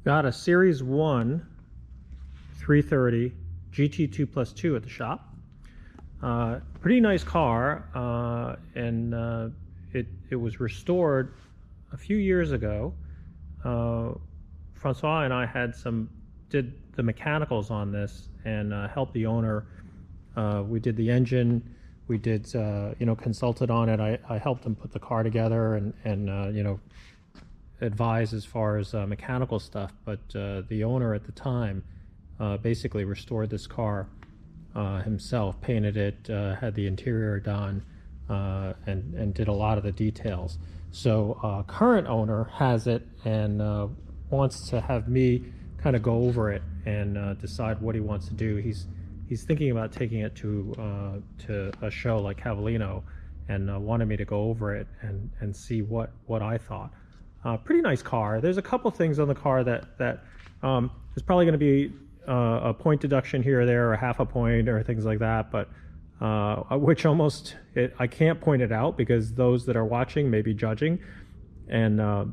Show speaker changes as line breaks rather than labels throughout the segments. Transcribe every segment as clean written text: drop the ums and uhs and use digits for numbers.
Got a Series 1 330 GT2 plus 2 at the shop. Pretty nice car, and it was restored a few years ago. Francois and I did the mechanicals on this and helped the owner. We did the engine. We did consulted on it. I helped him put the car together and advise as far as mechanical stuff. But the owner at the time basically restored this car himself, painted it, had the interior done, and did a lot of the details. So current owner has it and wants to have me kind of go over it and decide what he wants to do. He's thinking about taking it to a show like Cavallino, and wanted me to go over it and see what I thought. Pretty nice car. There's a couple things on the car that is probably going to be a point deduction here or there, or half a point, or things like that. But which I can't point it out because those that are watching may be judging, and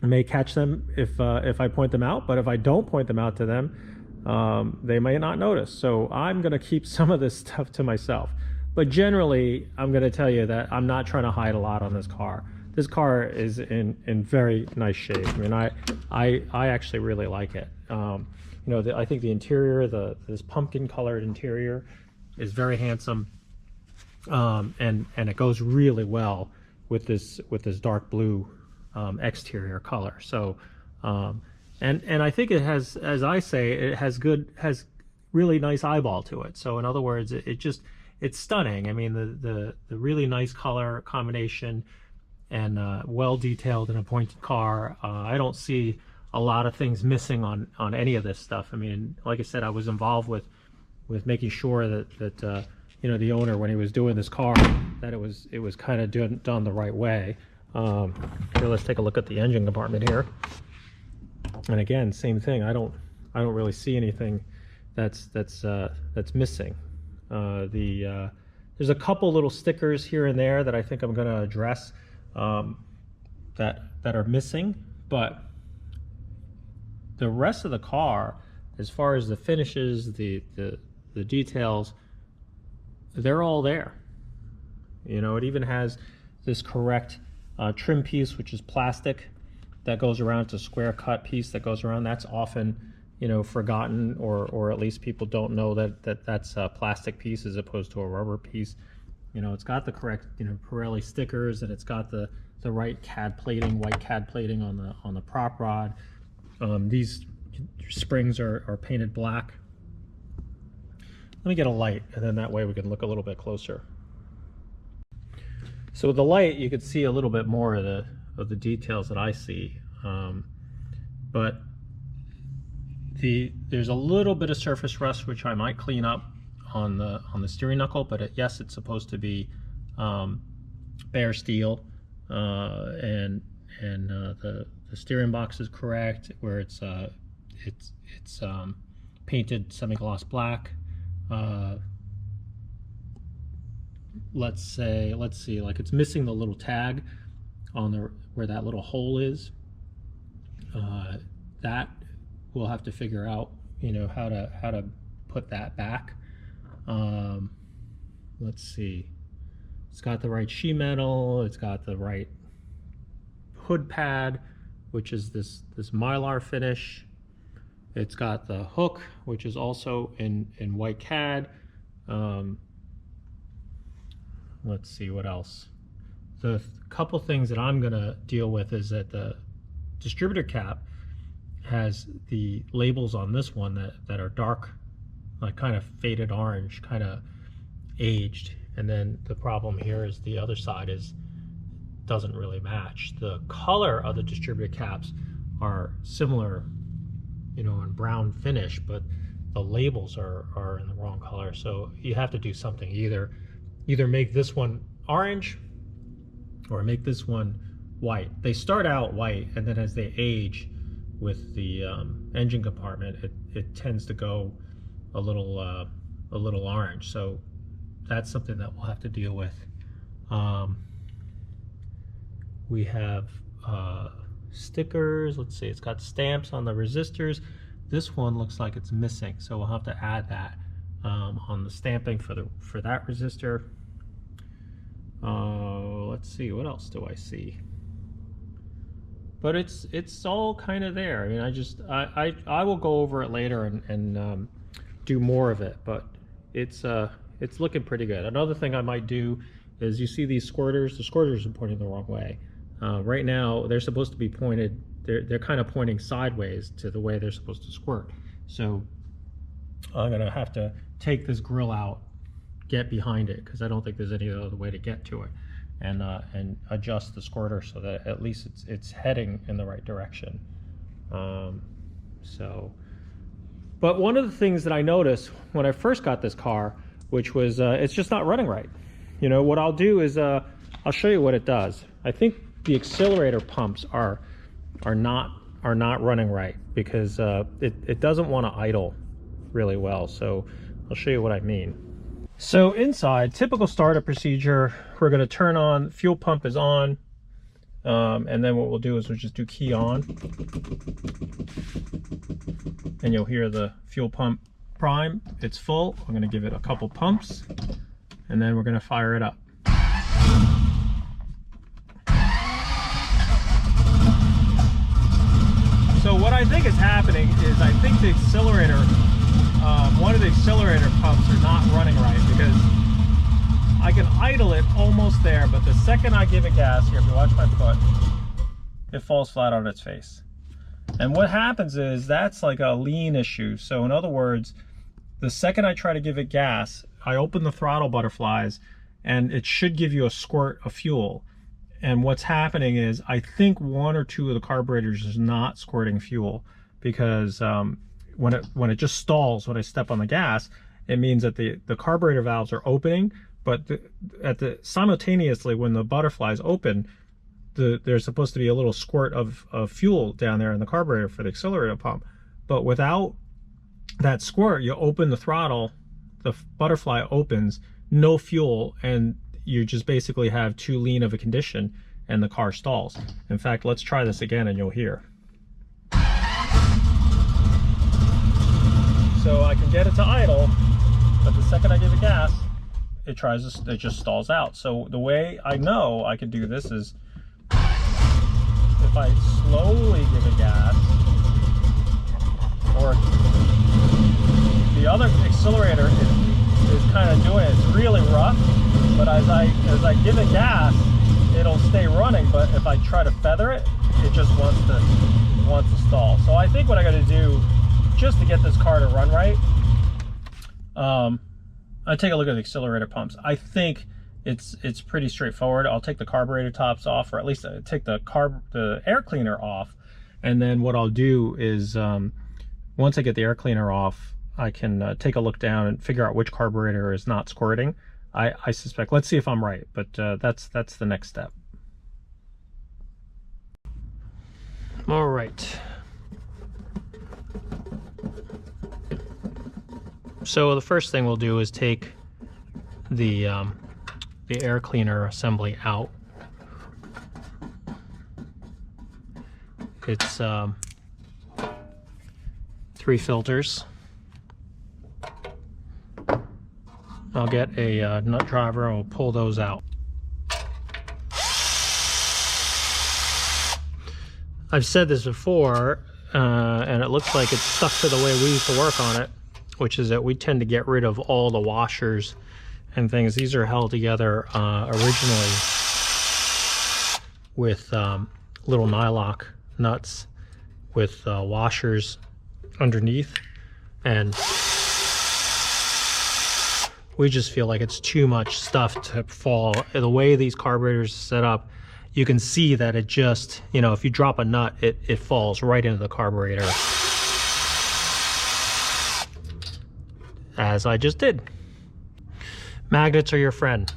may catch them if I point them out. But if I don't point them out to them, they may not notice. So I'm going to keep some of this stuff to myself. But generally, I'm going to tell you that I'm not trying to hide a lot on this car. This car is in very nice shape. I mean, I actually really like it. I think the interior, this pumpkin colored interior, is very handsome, and it goes really well with this dark blue exterior color. So, and I think it has, as I say, it has really nice eyeball to it. So in other words, it's stunning. I mean, the really nice color combination, and well detailed in a pointed car. I don't see a lot of things missing on any of this stuff. I mean, like I said, I was involved with making sure that the owner, when he was doing this car, that it was kind of done the right way. Here, let's take a look at the engine compartment here. And again, same thing. I don't really see anything that's missing. There's a couple little stickers here and there that I think I'm going to address that are missing, but the rest of the car, as far as the finishes, the details, they're all there. It even has this correct trim piece, which is plastic, that goes around. It's a square cut piece that goes around. That's often forgotten, or at least people don't know that's a plastic piece as opposed to a rubber piece. It's got the correct Pirelli stickers, and it's got the right CAD plating, white CAD plating on the prop rod. These springs are painted black. Let me get a light, and then that way we can look a little bit closer. So with the light, you can see a little bit more of the details that I see, but there's a little bit of surface rust which I might clean up on the steering knuckle, but yes, it's supposed to be bare steel, and the steering box is correct, where it's painted semi-gloss black. Let's see, like it's missing the little tag on where that little hole is. That we'll have to figure out, how to put that back. Let's see. It's got the right sheet metal. It's got the right hood pad, which is this mylar finish. It's got the hook, which is also in white CAD. Let's see what else. The couple things that I'm gonna deal with is that the distributor cap has the labels on this one that are dark, like kind of faded orange, kind of aged. And then the problem here is the other side doesn't really match. The color of the distributor caps are similar, in brown finish, but the labels are in the wrong color. So you have to do something, either make this one orange or make this one white. They start out white, and then as they age with the engine compartment, it tends to go a little orange. So that's something that we'll have to deal with. We have stickers. Let's see, it's got stamps on the resistors. This one looks like it's missing, so we'll have to add that on the stamping for that resistor. Let's see, what else do I see? But it's all kind of there. I mean, I will go over it later and do more of it, but it's looking pretty good. Another thing I might do is, you see these squirters? The squirters are pointing the wrong way. Right now, they're supposed to be pointed, they're kind of pointing sideways to the way they're supposed to squirt. So I'm gonna have to take this grill out, get behind it, because I don't think there's any other way to get to it, and adjust the squirter so that at least it's heading in the right direction. But one of the things that I noticed when I first got this car, which was it's just not running right. You know, what I'll do is I'll show you what it does. I think the accelerator pumps are not running right, because it doesn't want to idle really well. So I'll show you what I mean. So inside, typical startup procedure, we're going to turn on, fuel pump is on, and then what we'll do is we'll just do key on, and you'll hear the fuel pump prime. It's full. I'm going to give it a couple pumps, and then we're going to fire it up. So what I think is happening is, I think the accelerator, one of the accelerator pumps are not running right, because I can idle it almost there, but the second I give it gas, here, if you watch my foot, it falls flat on its face. And what happens is, that's like a lean issue. So in other words, the second I try to give it gas, I open the throttle butterflies, and it should give you a squirt of fuel. And what's happening is, I think one or two of the carburetors is not squirting fuel, because when it just stalls when I step on the gas, it means that the carburetor valves are opening, but simultaneously when the butterflies open, there's supposed to be a little squirt of fuel down there in the carburetor for the accelerator pump. But without that squirt, you open the throttle, the butterfly opens, no fuel, and you just basically have too lean of a condition, and the car stalls. In fact, let's try this again and you'll hear. So I can get it to idle, but the second I give it gas, it just stalls out. So the way I know I can do this is, if I slowly give it gas, or the other accelerator is kind of doing it. It's really rough, but as I give it gas, it'll stay running. But if I try to feather it, it just wants to stall. So I think what I got to do, just to get this car to run right, I take a look at the accelerator pumps. I think it's pretty straightforward. I'll take the carburetor tops off, or at least take the air cleaner off, and then what I'll do is, once I get the air cleaner off, I can take a look down and figure out which carburetor is not squirting. I suspect. Let's see if I'm right, but that's the next step. All right. So the first thing we'll do is take the air cleaner assembly out. It's 3 filters. I'll get a nut driver and we'll pull those out. I've said this before, and it looks like it's stuck to the way we used to work on it, which is that we tend to get rid of all the washers and things. These are held together originally with little nylock nuts with washers underneath, and we just feel like it's too much stuff to fall. The way these carburetors are set up, you can see that it just, you know, if you drop a nut, it falls right into the carburetor, as I just did. Magnets are your friend.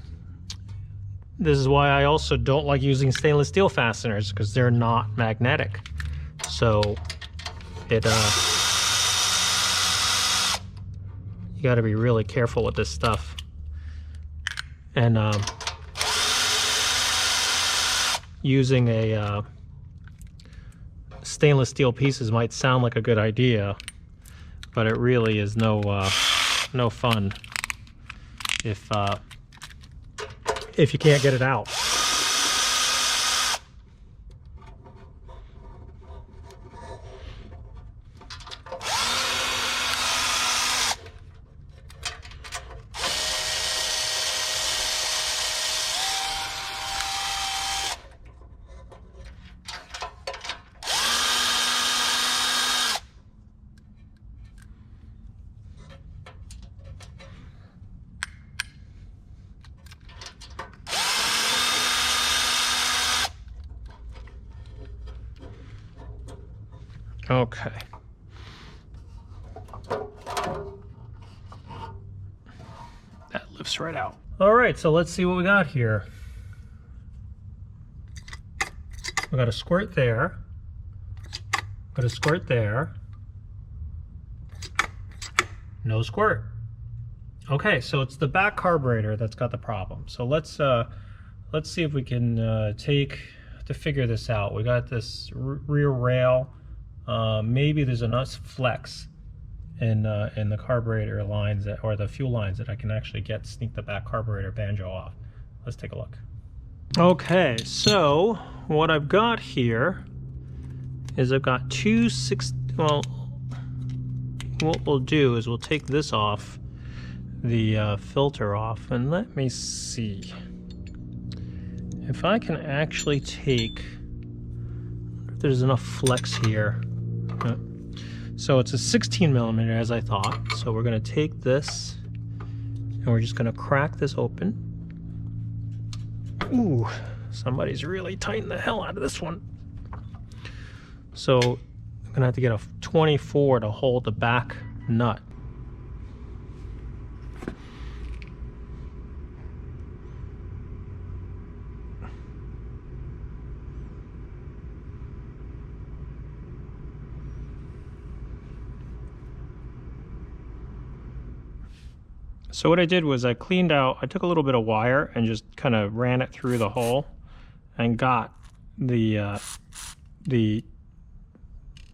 This is why I also don't like using stainless steel fasteners, because they're not magnetic. So it you got to be really careful with this stuff. And using a stainless steel pieces might sound like a good idea, but it really is no fun if you can't get it out. Okay. That lifts right out. All right, so let's see what we got here. We got a squirt there. Got a squirt there. No squirt. Okay, so it's the back carburetor that's got the problem. So let's see if we can to figure this out. We got this rear rail. Maybe there's enough flex in the carburetor lines or the fuel lines that I can actually sneak the back carburetor banjo off. Let's take a look. Okay, so what I've got here is I've got what we'll do is we'll take this off, the filter off, and let me see if I can actually take, if there's enough flex here. So it's a 16 millimeter as I thought. So we're going to take this and we're just going to crack this open. Ooh, somebody's really tightened the hell out of this one. So I'm going to have to get a 24 to hold the back nut. So what I did was I took a little bit of wire and just kind of ran it through the hole and got the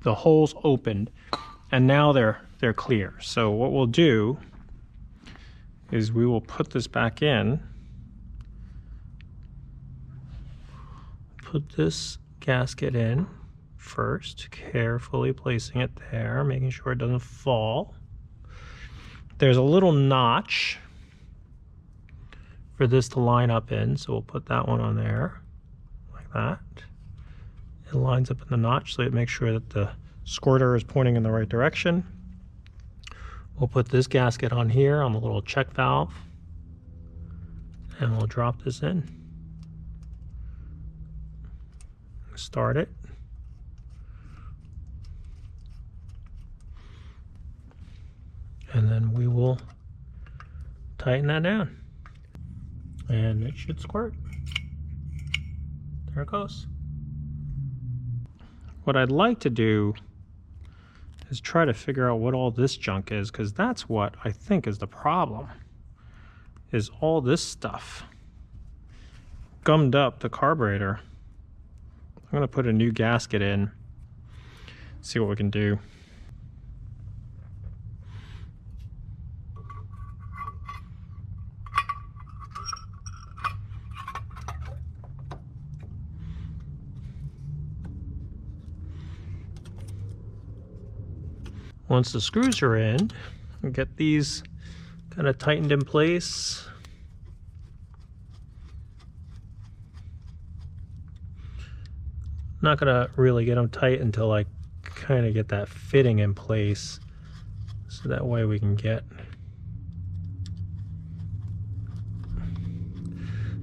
holes opened, and now they're clear. So what we'll do is we will put this back in, put this gasket in first, carefully placing it there, making sure it doesn't fall. There's a little notch for this to line up in, so we'll put that one on there, like that. It lines up in the notch, so it makes sure that the squirter is pointing in the right direction. We'll put this gasket on here on the little check valve, and we'll drop this in. Start it. And then we will tighten that down. And it should squirt. There it goes. What I'd like to do is try to figure out what all this junk is, because that's what I think is the problem, is all this stuff gummed up the carburetor. I'm going to put a new gasket in, see what we can do. Once the screws are in, we'll get these kind of tightened in place. Not gonna really get them tight until I kind of get that fitting in place, so that way we can get.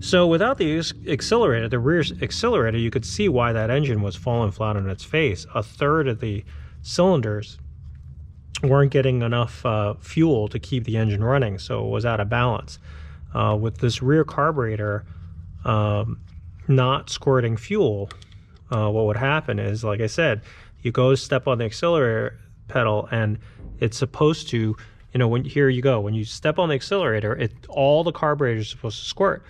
So without the accelerator, the rear accelerator, you could see why that engine was falling flat on its face. A third of the cylinders weren't getting enough fuel to keep the engine running, so it was out of balance. With this rear carburetor not squirting fuel, what would happen is, like I said, you go step on the accelerator pedal and it's supposed to, when you step on the accelerator, all the carburetor is supposed to squirt.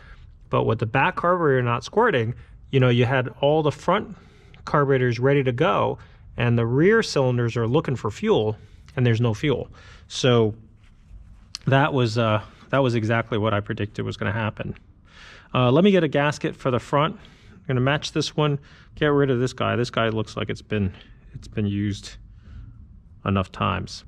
But with the back carburetor not squirting, you had all the front carburetor is ready to go, and the rear cylinders are looking for fuel, and there's no fuel. So that was exactly what I predicted was going to happen. Let me get a gasket for the front. I'm going to match this one, get rid of this guy. This guy looks like it's been used enough times.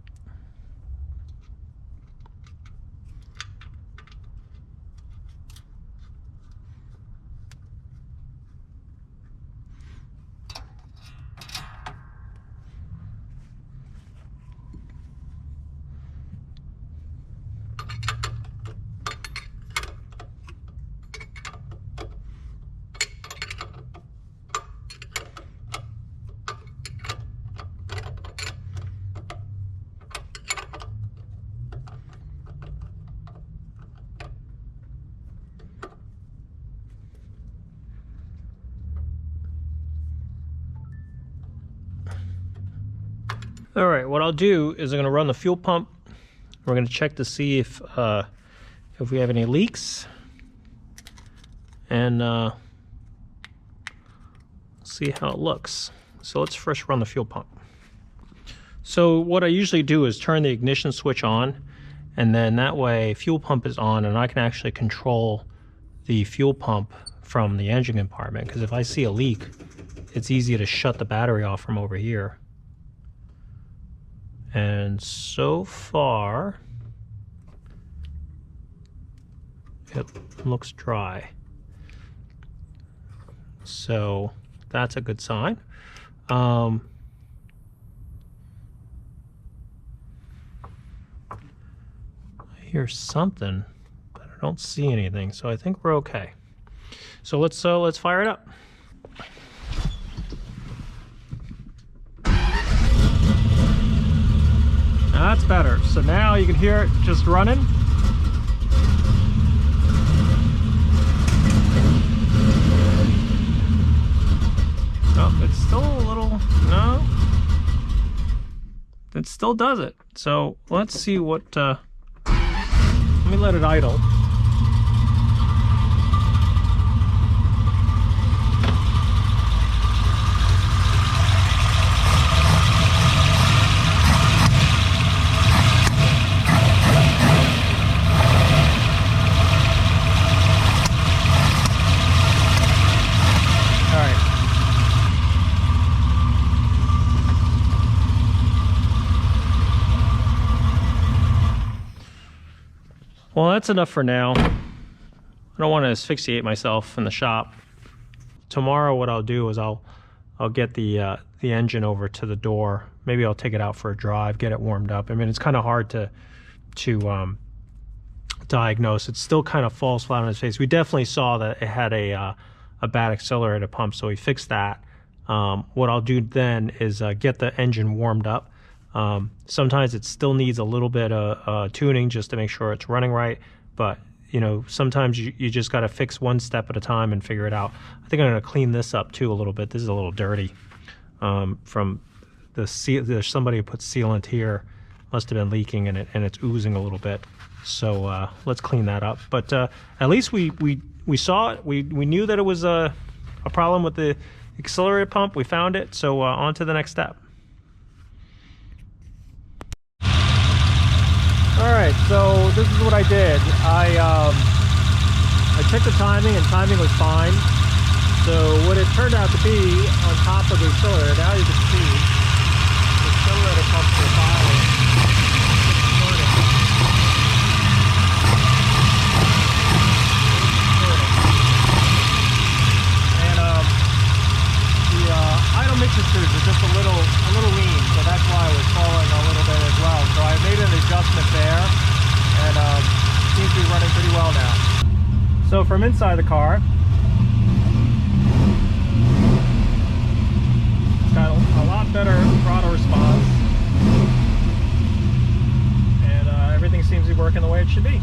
All right, what I'll do is I'm going to run the fuel pump. We're going to check to see if we have any leaks, and see how it looks. So let's first run the fuel pump. So what I usually do is turn the ignition switch on, and then that way fuel pump is on, and I can actually control the fuel pump from the engine compartment, because if I see a leak, it's easy to shut the battery off from over here. And so far, it looks dry. So that's a good sign. I hear something, but I don't see anything, so I think we're okay. So let's fire it up. That's better. So now you can hear it just running. Oh, it's still a little, no. It still does it. So let's see what, let me let it idle. Well, that's enough for now. I don't want to asphyxiate myself in the shop. Tomorrow what I'll do is I'll get the engine over to the door. Maybe I'll take it out for a drive, get it warmed up. I mean, it's kind of hard to diagnose. It still kind of falls flat on its face. We definitely saw that it had a bad accelerator pump, so we fixed that. What I'll do then is get the engine warmed up. Sometimes it still needs a little bit of tuning just to make sure it's running right, but you know, sometimes you just got to fix one step at a time and figure it out. I think I'm going to clean this up too a little bit. This is a little dirty from the seal. There's somebody who put sealant here, must have been leaking, and it's oozing a little bit. So let's clean that up. But at least we saw it. We knew that it was a problem with the accelerator pump. We found it. So on to the next step. All right, so this is what I did. I checked the timing, and timing was fine. So what it turned out to be on top of the accelerator, now you can see the accelerator pumps are firing. And the idle mixtures are just a little lean, so that's why it was falling a little bit as well. So I made an adjustment there, and seems to be running pretty well now. So from inside the car, it's got a lot better throttle response, and everything seems to be working the way it should be.